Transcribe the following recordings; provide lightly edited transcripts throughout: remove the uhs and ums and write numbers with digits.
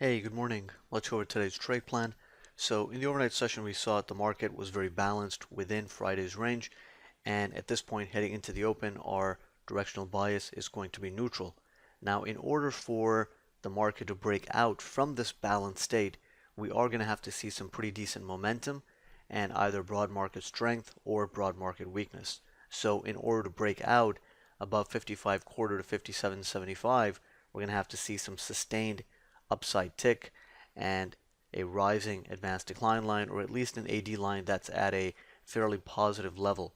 Hey, good morning. Let's go over today's trade plan. So in the overnight session, we saw that the market was very balanced within Friday's range. And at this point, heading into the open, our directional bias is going to be neutral. Now, in order for the market to break out from this balanced state, we are going to have to see some pretty decent momentum and either broad market strength or broad market weakness. So in order to break out above 55 quarter to 57.75, we're going to have to see some sustained upside tick and a rising advanced decline line, or at least an AD line that's at a fairly positive level.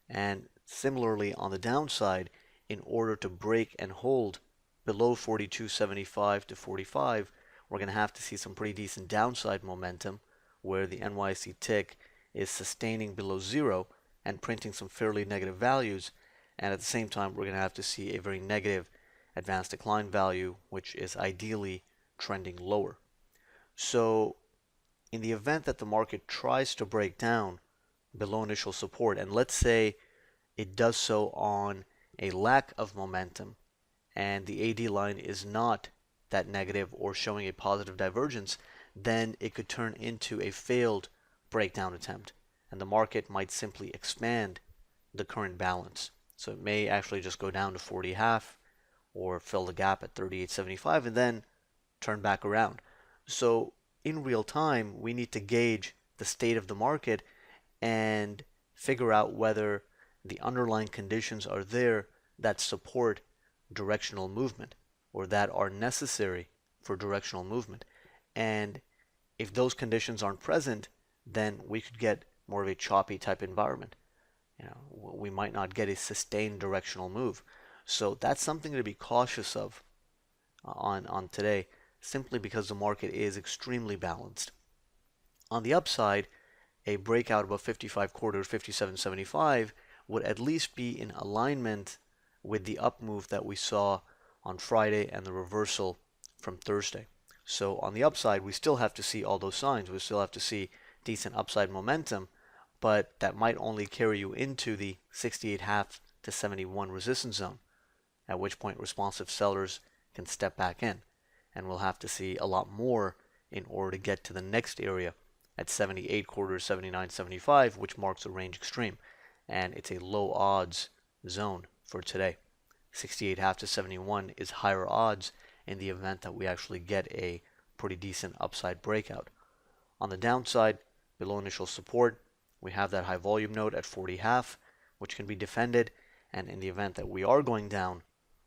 And similarly, on the downside, in order to break and hold below 42.75 to 45, we're going to have to see some pretty decent downside momentum where the NYSE tick is sustaining below zero and printing some fairly negative values. And at the same time, we're going to have to see a very negative advanced decline value, which is ideally trending lower. So in the event that the market tries to break down below initial support, and let's say it does so on a lack of momentum, and the AD line is not that negative or showing a positive divergence, then it could turn into a failed breakdown attempt, and the market might simply expand the current balance. So it may actually just go down to 40.5 or fill the gap at 38.75 and then turn back around. So in real time, we need to gauge the state of the market and figure out whether the underlying conditions are there that support directional movement or that are necessary for directional movement. And if those conditions aren't present, then we could get more of a choppy type environment. We might not get a sustained directional move. So that's something to be cautious of on today, simply because the market is extremely balanced. On the upside, a breakout above 55 quarter 57.75 would at least be in alignment with the up move that we saw on Friday and the reversal from Thursday. So on the upside, we still have to see all those signs. We still have to see decent upside momentum, but that might only carry you into the 68.5 to 71 resistance zone, at which point responsive sellers can step back in. And we'll have to see a lot more in order to get to the next area at 78 quarters, 79.75, which marks a range extreme. And it's a low odds zone for today. 68.5 to 71 is higher odds in the event that we actually get a pretty decent upside breakout. On the downside, below initial support, we have that high volume node at 40.5, which can be defended. And in the event that we are going down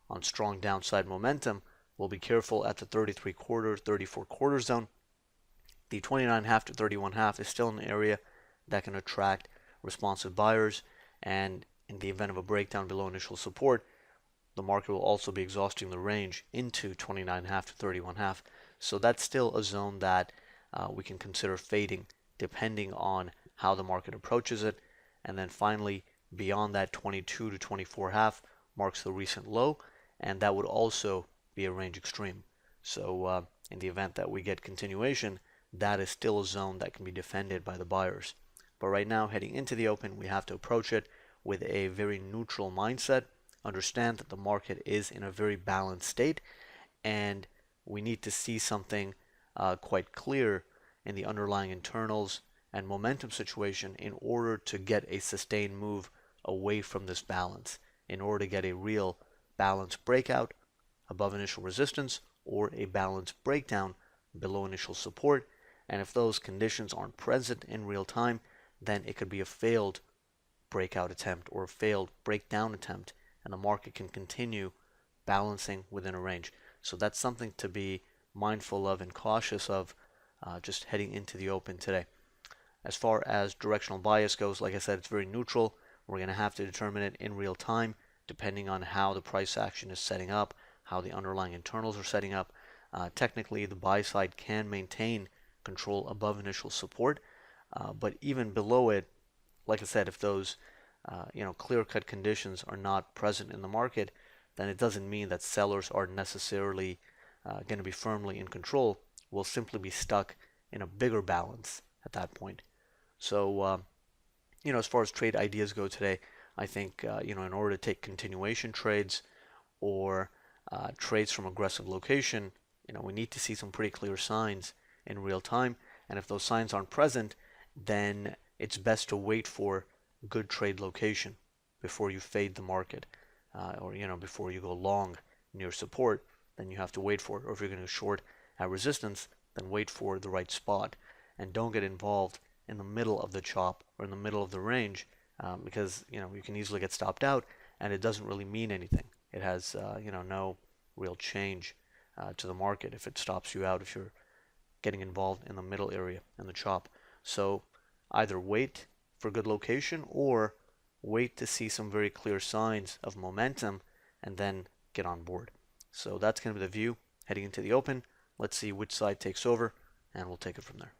on strong downside momentum, we'll be careful at the 33 quarter, 34 quarter zone. The 29.5 to 31.5 is still an area that can attract responsive buyers, and in the event of a breakdown below initial support, the market will also be exhausting the range into 29.5 to 31.5. So that's still a zone that we can consider fading depending on how the market approaches it. And then finally, beyond that, 22 to 24.5 marks the recent low, and that would also be a range extreme. So in the event that we get continuation, that is still a zone that can be defended by the buyers. But right now, heading into the open, we have to approach it with a very neutral mindset. Understand that the market is in a very balanced state, and we need to see something quite clear in the underlying internals and momentum situation in order to get a sustained move away from this balance, in order to get a real balance breakout above initial resistance or a balance breakdown below initial support. And if those conditions aren't present in real time, then it could be a failed breakout attempt or a failed breakdown attempt, and the market can continue balancing within a range. So that's something to be mindful of and cautious of just heading into the open today. As far as directional bias goes, like I said, it's very neutral. We're going to have to determine it in real time depending on how the price action is setting up, how the underlying internals are setting up. Technically, the buy side can maintain control above initial support, but even below it, like I said, if those clear-cut conditions are not present in the market, then it doesn't mean that sellers are necessarily going to be firmly in control. We'll simply be stuck in a bigger balance at that point. So, as far as trade ideas go today, I think, in order to take continuation trades or trades from aggressive location, we need to see some pretty clear signs in real time. And if those signs aren't present, then it's best to wait for good trade location before you fade the market, or before you go long near support. Then you have to wait for it. Or if you're going to short at resistance, then wait for the right spot, and don't get involved in the middle of the chop or in the middle of the range, because you can easily get stopped out, and it doesn't really mean anything. It has no real change to the market if it stops you out, if you're getting involved in the middle area in the chop. So either wait for good location or wait to see some very clear signs of momentum and then get on board. So that's going to be the view heading into the open. Let's see which side takes over, and we'll take it from there.